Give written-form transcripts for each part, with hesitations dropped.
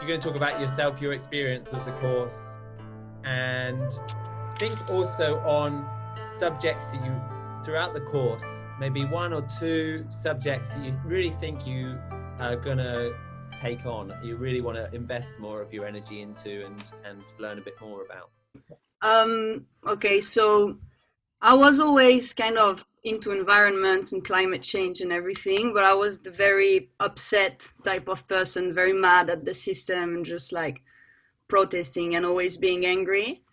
you're going to talk about yourself, your experience of the course, and think also on subjects that you, throughout the course, maybe one or two subjects that you really think you are going to take on, you really want to invest more of your energy into and learn a bit more about. Okay, so I was always kind of into environments and climate change and everything, but I was the very upset type of person, very mad at the system and just like protesting and always being angry.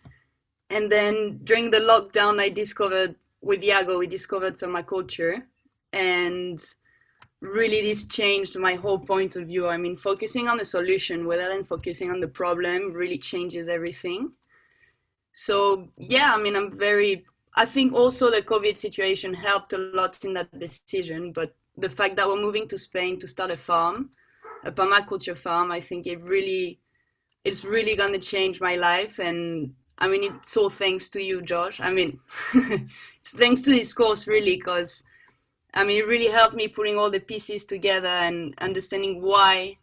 And then during the lockdown, with Iago, we discovered permaculture, and really this changed my whole point of view. I mean, focusing on the solution rather than focusing on the problem really changes everything. So yeah, I mean, I think also the COVID situation helped a lot in that decision, but the fact that we're moving to Spain to start a permaculture farm, I think it's really going to change my life. And I mean, it's all thanks to you, Josh. I mean, it's thanks to this course really, because I mean, it really helped me putting all the pieces together and understanding why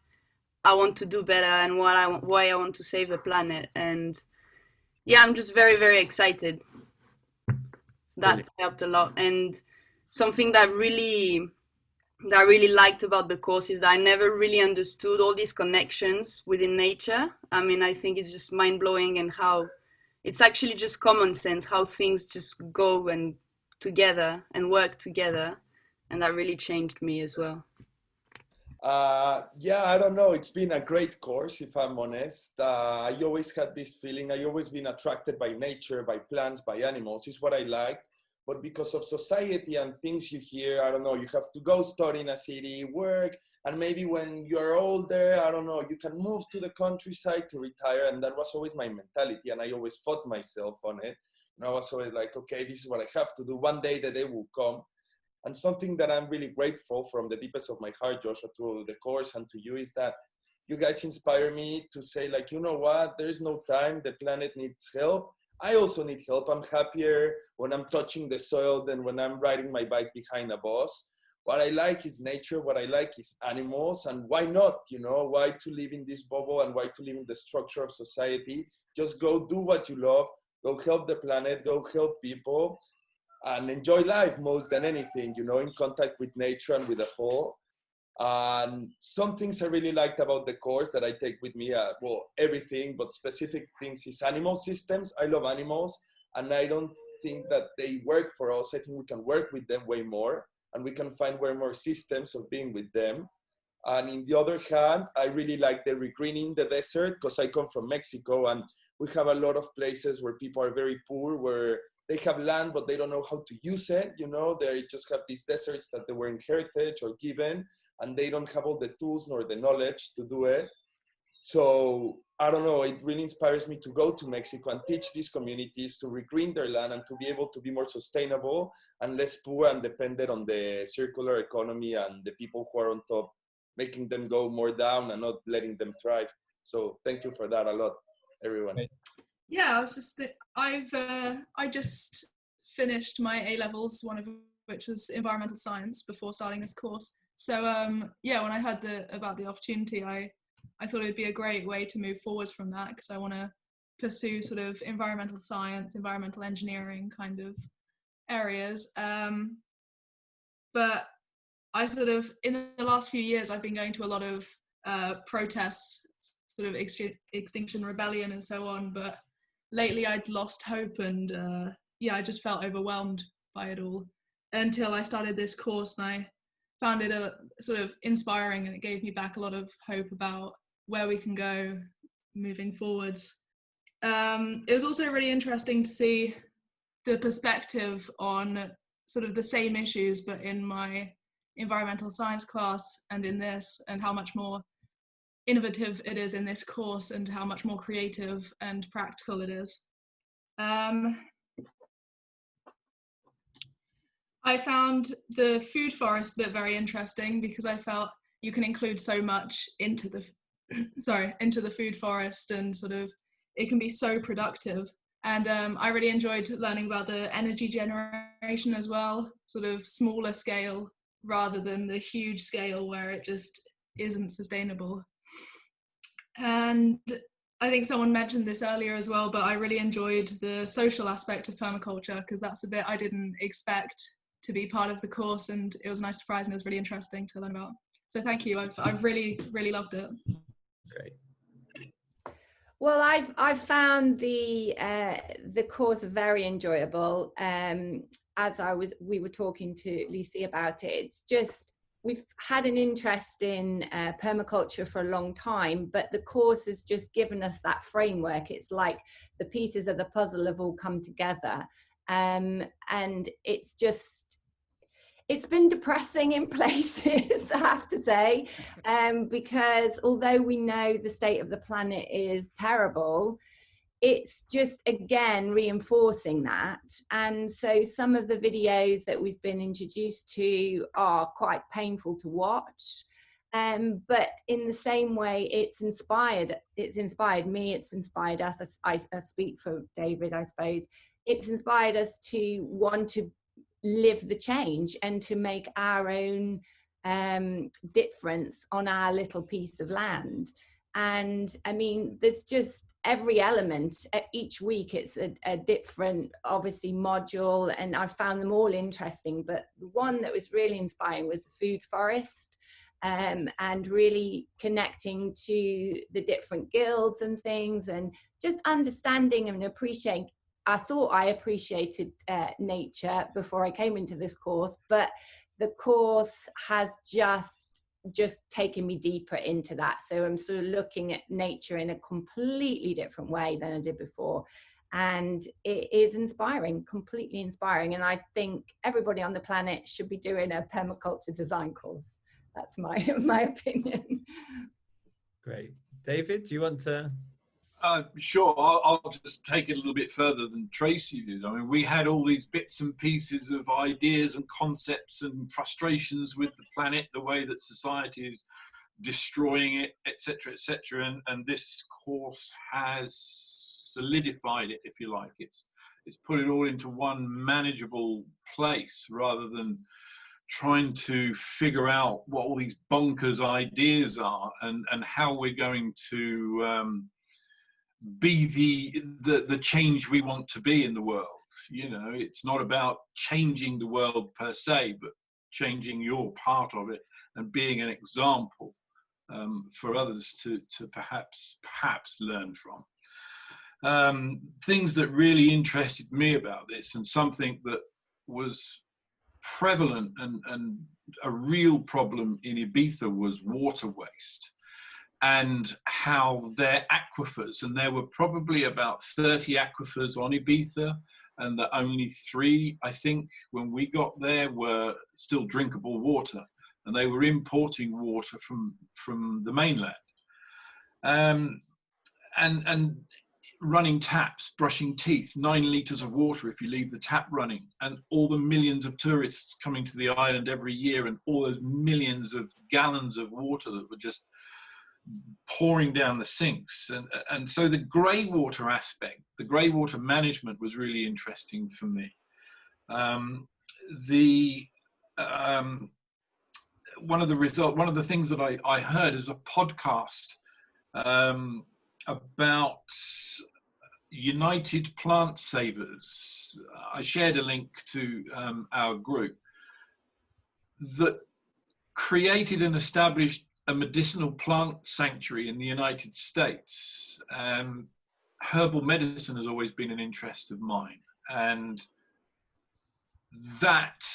I want to do better and why I want to save the planet. And yeah, I'm just very, very excited. So that helped a lot. And something that I really liked about the course is that I never really understood all these connections within nature. I mean, I think it's just mind-blowing, and how it's actually just common sense, how things just go and together and work together. And that really changed me as well. Yeah, I don't know. It's been a great course, if I'm honest. I always had this feeling. I always been attracted by nature, by plants, by animals. It's what I like. But because of society and things you hear, I don't know, you have to go study in a city, work, and maybe when you're older, I don't know, you can move to the countryside to retire. And that was always my mentality. And I always fought myself on it. And I was always like, okay, this is what I have to do. One day the day will come. And something that I'm really grateful from the deepest of my heart, Joshua, to the course and to you, is that you guys inspire me to say, like, you know what, there's no time, the planet needs help. I also need help. I'm happier when I'm touching the soil than when I'm riding my bike behind a bus. What I like is nature, what I like is animals, and why not, you know, why to live in this bubble and why to live in the structure of society? Just go do what you love, go help the planet, go help people, and enjoy life most than anything, you know, in contact with nature and with the whole. And some things I really liked about the course that I take with me, well, everything, but specific things, is animal systems. I love animals, and I don't think that they work for us. I think we can work with them way more, and we can find way more systems of being with them. And in the other hand, I really like the regreening the desert, because I come from Mexico, and we have a lot of places where people are very poor, where they have land, but they don't know how to use it. You know, they just have these deserts that they were inherited or given, and they don't have all the tools nor the knowledge to do it. So I don't know, it really inspires me to go to Mexico and teach these communities to regreen their land and to be able to be more sustainable and less poor and dependent on the circular economy and the people who are on top, making them go more down and not letting them thrive. So thank you for that a lot, everyone. Yeah, I just finished my A-levels, one of which was environmental science, before starting this course. So yeah, when I heard about the opportunity, I thought it'd be a great way to move forwards from that, because I want to pursue sort of environmental science, environmental engineering kind of areas. But I sort of, in the last few years, I've been going to a lot of protests, sort of Extinction Rebellion and so on, but lately I'd lost hope, and yeah, I just felt overwhelmed by it all until I started this course, and I found it a sort of inspiring, and it gave me back a lot of hope about where we can go moving forwards. It was also really interesting to see the perspective on sort of the same issues, but in my environmental science class and in this, and how much more innovative it is in this course and how much more creative and practical it is. I found the food forest bit very interesting, because I felt you can include so much into the into the food forest, and sort of it can be so productive. And I really enjoyed learning about the energy generation as well, sort of smaller scale rather than the huge scale where it just isn't sustainable. And I think someone mentioned this earlier as well, but I really enjoyed the social aspect of permaculture, because that's a bit I didn't expect to be part of the course, and it was a nice surprise and it was really interesting to learn about. So thank you. I've really, really loved it. Great. Well, I've found the course very enjoyable. As we were talking to Lucy about it, it's just, we've had an interest in permaculture for a long time, but the course has just given us that framework. It's like the pieces of the puzzle have all come together, and it's been depressing in places, I have to say, because although we know the state of the planet is terrible, it's just, again, reinforcing that. And so some of the videos that we've been introduced to are quite painful to watch. But in the same way, it's inspired me, it's inspired us. I speak for David, I suppose. It's inspired us to want to live the change and to make our own difference on our little piece of land. And I mean, there's just every element. Each week it's a different, obviously, module, and I found them all interesting, but the one that was really inspiring was the food forest, and really connecting to the different guilds and things, and just understanding and appreciating. I thought I appreciated nature before I came into this course, but the course has just taken me deeper into that. So I'm sort of looking at nature in a completely different way than I did before. And it is inspiring, completely inspiring. And I think everybody on the planet should be doing a permaculture design course. That's my opinion. Great. David, do you want to? Sure, I'll just take it a little bit further than Tracy did. I mean, we had all these bits and pieces of ideas and concepts and frustrations with the planet, the way that society is destroying it, etc., etc. And this course has solidified it, if you like. It's put it all into one manageable place, rather than trying to figure out what all these bonkers ideas are and how we're going to be the change we want to be in the world. You know, it's not about changing the world per se, but changing your part of it and being an example for others to perhaps learn from. Things that really interested me about this, and something that was prevalent and a real problem in Ibiza, was water waste. And how their aquifers, and there were probably about 30 aquifers on Ibiza, and that only 3, I think, when we got there, were still drinkable water, and they were importing water from the mainland. And running taps, brushing teeth, 9 litres of water if you leave the tap running, and all the millions of tourists coming to the island every year, and all those millions of gallons of water that were just pouring down the sinks. And so the grey water aspect, the grey water management, was really interesting for me. One of the things that I heard is a podcast about United Plant Savers. I shared a link to our group that created and established a medicinal plant sanctuary in the United States. Herbal medicine has always been an interest of mine, and that,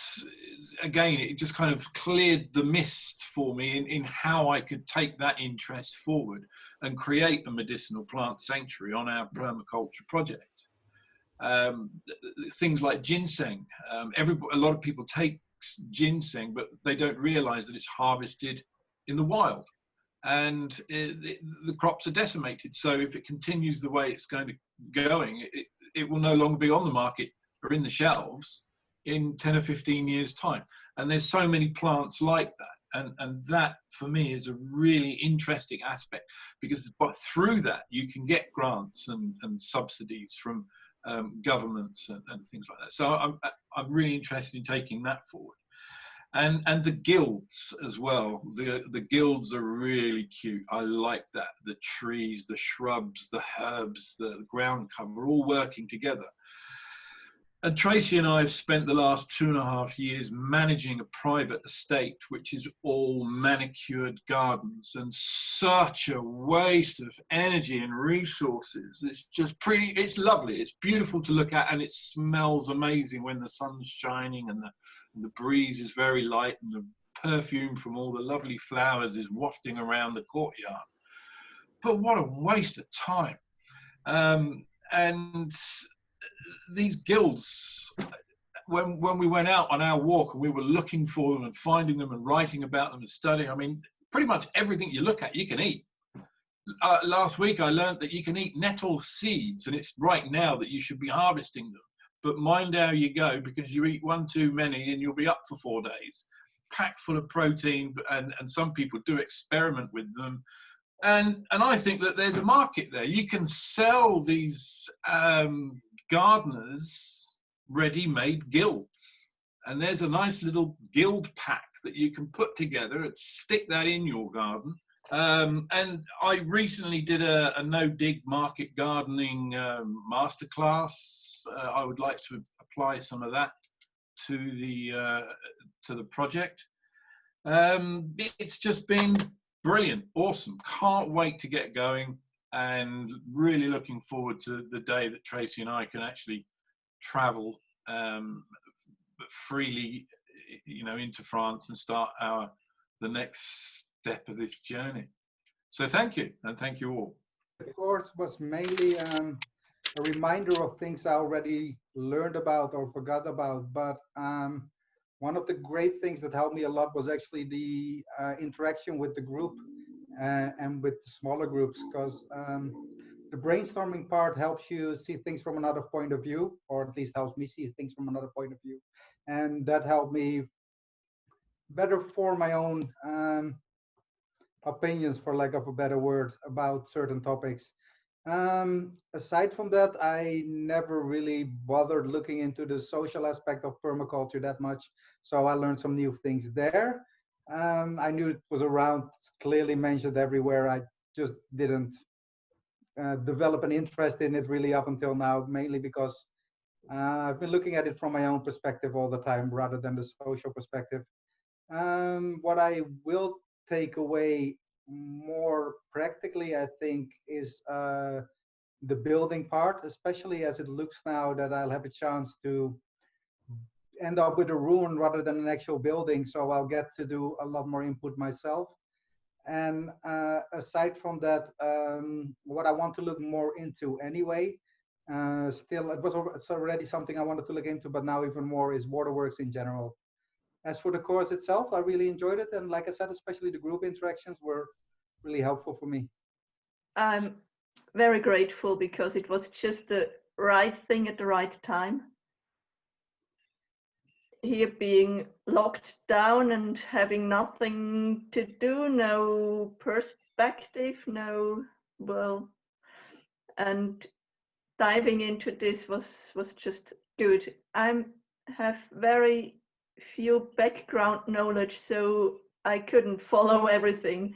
again, it just kind of cleared the mist for me in how I could take that interest forward and create a medicinal plant sanctuary on our permaculture project. Things like ginseng. A lot of people take ginseng, but they don't realize that it's harvested in the wild, and the crops are decimated. So if it continues the way it's going, it will no longer be on the market or in the shelves in 10 or 15 years time. And there's so many plants like that, and that for me is a really interesting aspect, because through that you can get grants and subsidies from governments and things like that. So I'm really interested in taking that forward. And the guilds as well. The guilds are really cute. I like that. The trees, the shrubs, the herbs, the ground cover, all working together. And Tracy and I have spent the last 2.5 years managing a private estate, which is all manicured gardens, and such a waste of energy and resources. It's just pretty, it's lovely. It's beautiful to look at, and it smells amazing when the sun's shining and the breeze is very light and the perfume from all the lovely flowers is wafting around the courtyard. But what a waste of time. And these guilds, when we went out on our walk and we were looking for them and finding them and writing about them and studying, I mean, pretty much everything you look at, you can eat. Last week I learned that you can eat nettle seeds, and it's right now that you should be harvesting them. But mind how you go, because you eat one too many and you'll be up for 4 days, packed full of protein, and some people do experiment with them. And I think that there's a market there. You can sell these gardeners ready-made guilds, and there's a nice little guild pack that you can put together and stick that in your garden. And I recently did a no-dig market gardening masterclass. I would like to apply some of that to the project. It's just been brilliant, awesome. Can't wait to get going, and really looking forward to the day that Tracy and I can actually travel freely, you know, into France and start the next step of this journey. So thank you, and thank you all. The course was mainly a reminder of things I already learned about or forgot about, but one of the great things that helped me a lot was actually the interaction with the group and with the smaller groups, because the brainstorming part helps you see things from another point of view, or at least helps me see things from another point of view. And that helped me better form my own opinions, for lack of a better word, about certain topics. Aside from that, I never really bothered looking into the social aspect of permaculture that much, so I learned some new things there. I knew it was around, clearly mentioned everywhere. I just didn't develop an interest in it really up until now, mainly because I've been looking at it from my own perspective all the time rather than the social perspective. What I will take away more practically, I think, is the building part, especially as it looks now that I'll have a chance to end up with a ruin rather than an actual building, so I'll get to do a lot more input myself. And aside from that, what I want to look more into anyway, still it's already something I wanted to look into, but now even more, is waterworks in general. As for the course itself, I really enjoyed it, and like I said, especially the group interactions were really helpful for me. I'm very grateful because it was just the right thing at the right time. Here being locked down and having nothing to do, no perspective, and diving into this was just good. I have very few background knowledge, so I couldn't follow everything,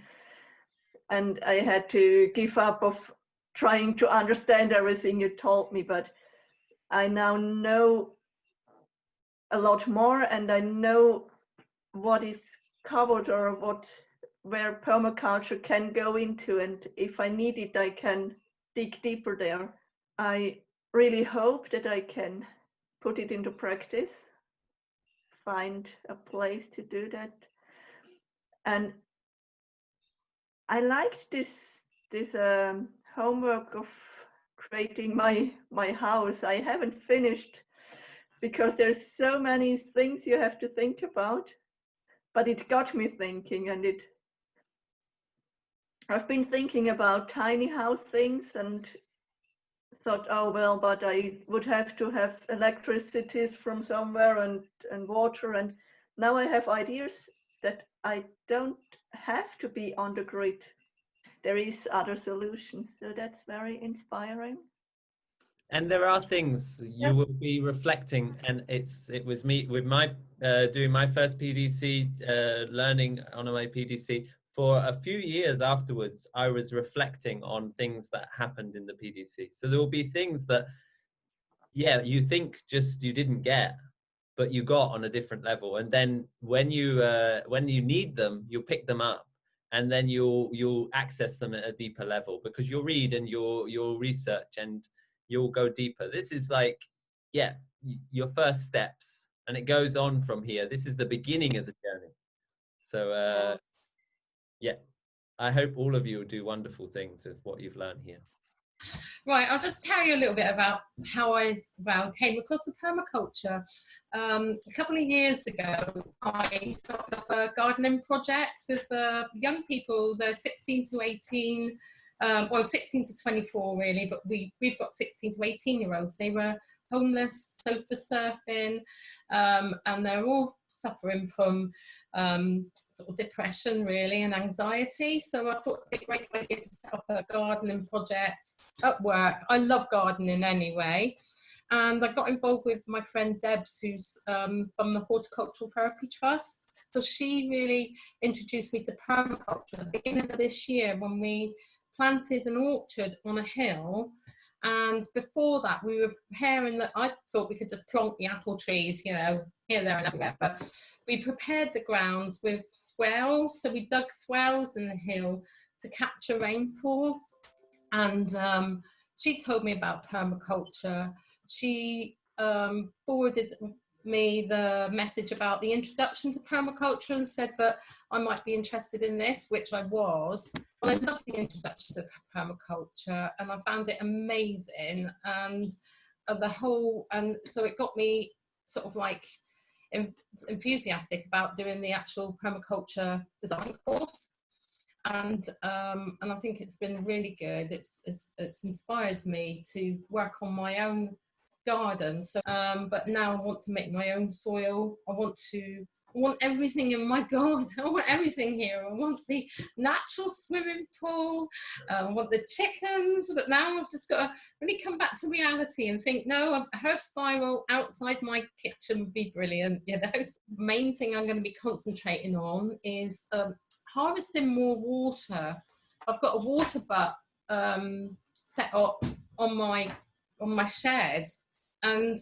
and I had to give up of trying to understand everything you told me, but I now know a lot more, and I know what is covered or where permaculture can go into, and if I need it, I can dig deeper there. I really hope that I can put it into practice, find a place to do that. And I liked this homework of creating my house. I haven't finished because there's so many things you have to think about, but it got me thinking, and I've been thinking about tiny house things and thought, oh well, but I would have to have electricity from somewhere and water, and now I have ideas that I don't have to be on the grid. There is other solutions, so that's very inspiring. And there are things you will be reflecting, and it was me with my doing my first PDC, learning on my PDC for a few years afterwards. I was reflecting on things that happened in the PDC. So there will be things that, yeah, you think just you didn't get, but you got on a different level. And then when you need them, you'll pick them up, and then you'll access them at a deeper level, because you'll read and you'll research and you'll go deeper. This is like, yeah, your first steps, and it goes on from here. This is the beginning of the journey. So yeah, I hope all of you will do wonderful things with what you've learned here. Right, I'll just tell you a little bit about how I came across the permaculture. A couple of years ago, I started off a gardening project with young people. They're 16 to 18, well, 16 to 24 really, but we've got 16 to 18-year-olds. They were homeless, sofa surfing, and they're all suffering from sort of depression really, and anxiety. So I thought it'd be a great idea to set up a gardening project at work. I love gardening anyway. And I got involved with my friend Debs, who's from the Horticultural Therapy Trust. So she really introduced me to permaculture at the beginning of this year, when we planted an orchard on a hill. And before that, we were preparing I thought we could just plonk the apple trees, you know, here, there and everywhere. But we prepared the grounds with swales. So we dug swales in the hill to capture rainfall. And she told me about permaculture. She forwarded me the message about the introduction to permaculture and said that I might be interested in this, which I was. Well, I loved the introduction to permaculture and I found it amazing, and so it got me sort of like enthusiastic about doing the actual permaculture design course. And I think it's been really good. It's inspired me to work on my own garden. So but now I want to make my own soil. I want everything in my garden. I want everything here. I want the natural swimming pool. I want the chickens. But now I've just got to really come back to reality and think, no, a herb spiral outside my kitchen would be brilliant. You know, the main thing I'm going to be concentrating on is harvesting more water. I've got a water butt set up on my shed, and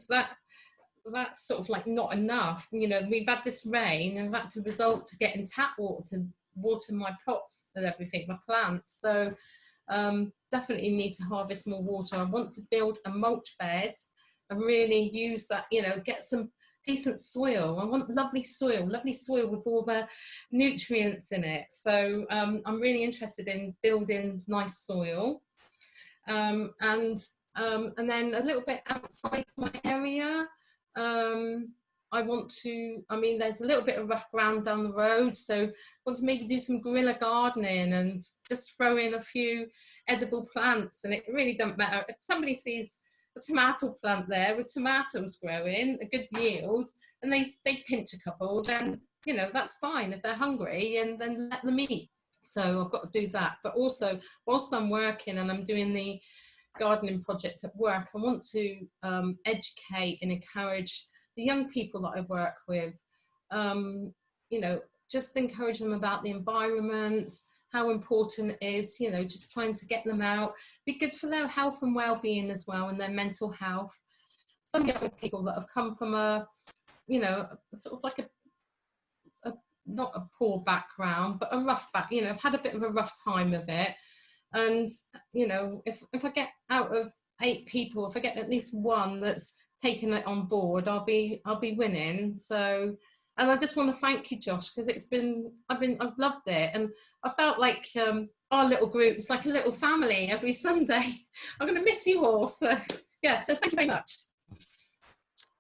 that's sort of like not enough. You know, we've had this rain and I've had to resort to getting tap water to water my pots and everything, my plants. So definitely need to harvest more water. I want to build a mulch bed and really use that, you know, get some decent soil. I want lovely soil with all the nutrients in it. So I'm really interested in building nice soil. And then a little bit outside my area, there's a little bit of rough ground down the road, so I want to maybe do some guerrilla gardening and just throw in a few edible plants. And it really doesn't matter if somebody sees a tomato plant there with tomatoes growing, a good yield, and they pinch a couple, then, you know, that's fine if they're hungry, and then let them eat. So I've got to do that. But also, whilst I'm working and I'm doing the gardening project at work, I want to educate and encourage the young people that I work with, you know, just encourage them about the environment, how important it is, you know, just trying to get them out, be good for their health and well-being as well, and their mental health. Some young people that have come from a, you know, sort of like a not a poor background, but a rough you know, I've had a bit of a rough time of it. And, you know, if I get out of 8 people, if I get at least one that's taken it on board, I'll be winning. So, and I just want to thank you, Josh, because I've loved it, and I felt like our little group is like a little family every Sunday. I'm going to miss you all. So yeah, so thank you very much.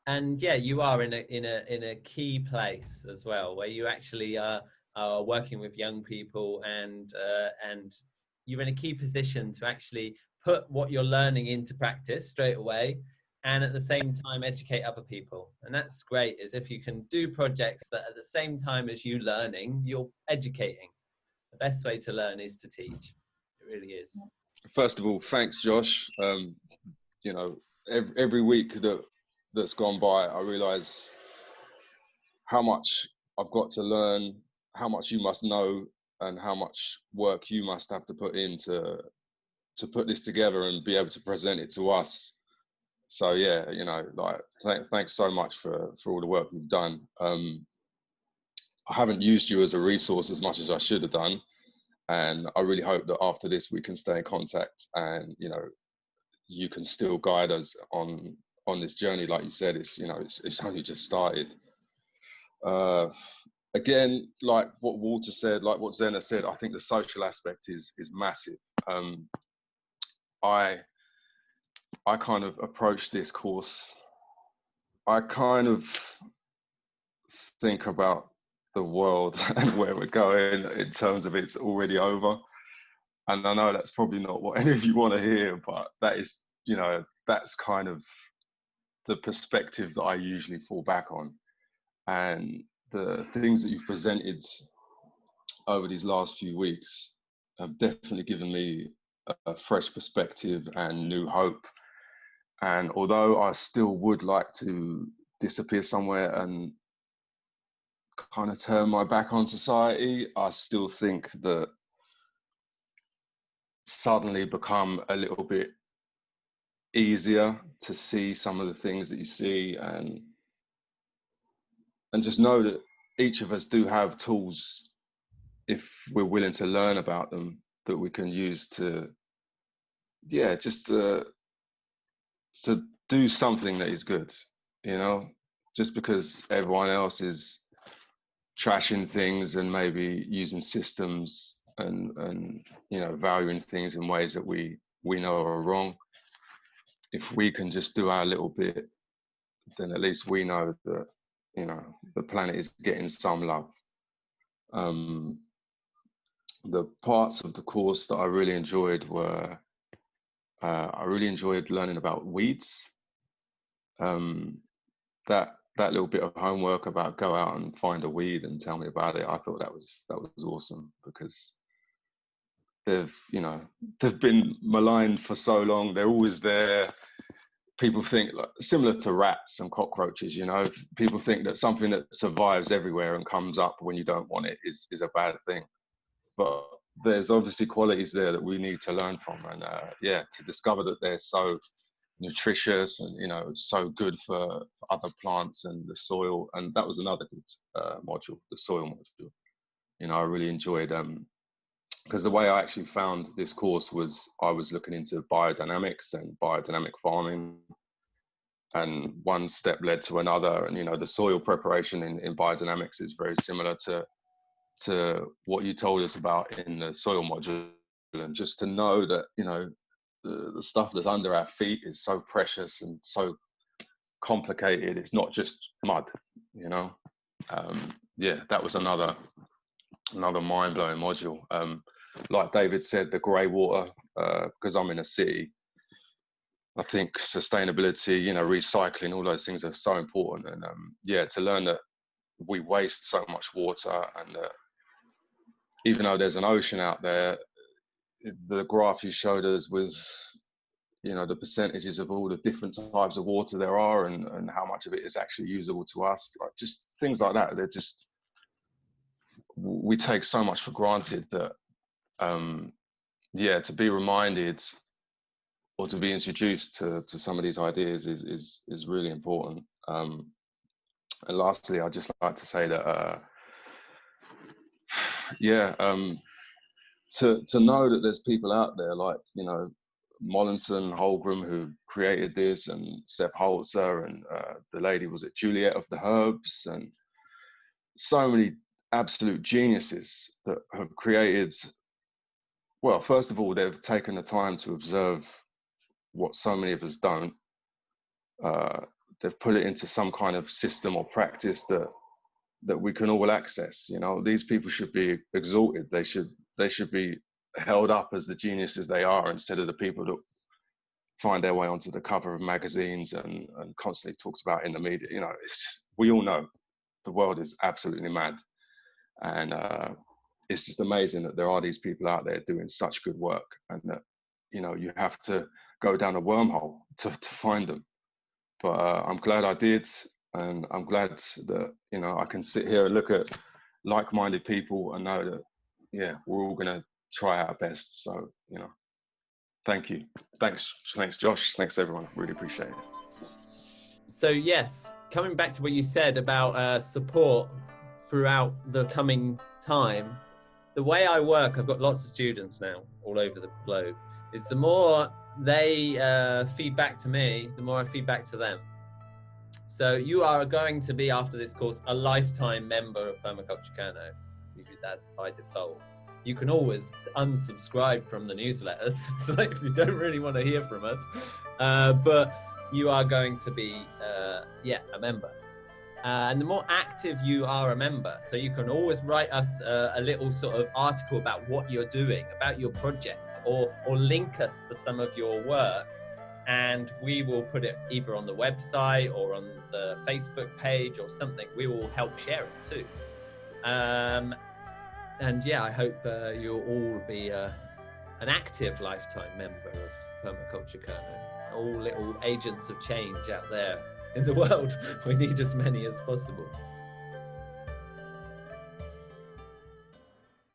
And yeah, you are in a key place as well, where you actually are working with young people, and you're in a key position to actually put what you're learning into practice straight away, and at the same time educate other people. And that's great, is if you can do projects that at the same time as you learning, you're educating. The best way to learn is to teach. It really is. First of all, thanks, Josh. You know, every week that's gone by, I realize how much I've got to learn, how much you must know, and how much work you must have to put in to put this together and be able to present it to us. So yeah, you know, like thanks so much for all the work you've done. I haven't used you as a resource as much as I should have done, and I really hope that after this we can stay in contact, and you know, you can still guide us on this journey. Like you said, it's, you know, it's only just started. Again, like what Walter said, like what Zena said, I think the social aspect is massive. I kind of approach this course, I kind of think about the world and where we're going in terms of it's already over. And I know that's probably not what any of you want to hear, but that is, you know, that's kind of the perspective that I usually fall back on. And the things that you've presented over these last few weeks have definitely given me a fresh perspective and new hope. And although I still would like to disappear somewhere and kind of turn my back on society, I still think that suddenly become a little bit easier to see some of the things that you see, and just know that each of us do have tools, if we're willing to learn about them, that we can use to, yeah, just to do something that is good, you know, just because everyone else is trashing things and maybe using systems and you know, valuing things in ways that we know are wrong. If we can just do our little bit, then at least we know that, you know, the planet is getting some love. The parts of the course that I really enjoyed were, I really enjoyed learning about weeds. That little bit of homework about go out and find a weed and tell me about it, I thought that was awesome, because they've been maligned for so long. They're always there. People think, like, similar to rats and cockroaches, you know, people think that something that survives everywhere and comes up when you don't want it is a bad thing. But there's obviously qualities there that we need to learn from, and yeah, to discover that they're so nutritious and, you know, so good for other plants and the soil. And that was another good module, the soil module. You know, I really enjoyed, because the way I actually found this course was I was looking into biodynamics and biodynamic farming, and one step led to another. And, you know, the soil preparation in biodynamics is very similar to what you told us about in the soil module. And just to know that, you know, the stuff that's under our feet is so precious and so complicated. It's not just mud, you know. Yeah, that was another mind-blowing module. Like David said, the grey water, because I'm in a city, I think sustainability, you know, recycling, all those things are so important. And yeah, to learn that we waste so much water, and even though there's an ocean out there, the graph you showed us with, you know, the percentages of all the different types of water there are, and how much of it is actually usable to us, like just things like that. They're just, we take so much for granted that, yeah, to be reminded or to be introduced to some of these ideas is really important. And lastly, I'd just like to say that, yeah, to know that there's people out there like, you know, Mollinson, Holgram, who created this, and Sepp Holzer, and the lady, was it Juliet of the Herbs, and so many absolute geniuses that have created, well, first of all, they've taken the time to observe what so many of us don't. They've put it into some kind of system or practice that we can all access. You know, these people should be exalted. They should be held up as the geniuses they are, instead of the people that find their way onto the cover of magazines and constantly talked about in the media. You know, it's just, we all know the world is absolutely mad, and it's just amazing that there are these people out there doing such good work, and that, you know, you have to go down a wormhole to find them. But I'm glad I did, and I'm glad that, you know, I can sit here and look at like-minded people and know that, yeah, we're all going to try our best. So, you know, thank you. Thanks, Josh. Thanks, everyone. Really appreciate it. So yes, coming back to what you said about support throughout the coming time, the way I work, I've got lots of students now all over the globe, is the more they feed back to me, the more I feed back to them. So you are going to be, after this course, a lifetime member of Permaculture Kerno. That's by default. You can always unsubscribe from the newsletters, so if you don't really want to hear from us, but you are going to be, a member. And the more active you are a member, so you can always write us a little sort of article about what you're doing, about your project, or link us to some of your work, and we will put it either on the website or on the Facebook page or something. We will help share it too. And yeah, I hope you'll all be an active lifetime member of Permaculture Kerno. All little agents of change out there in the world. We need as many as possible.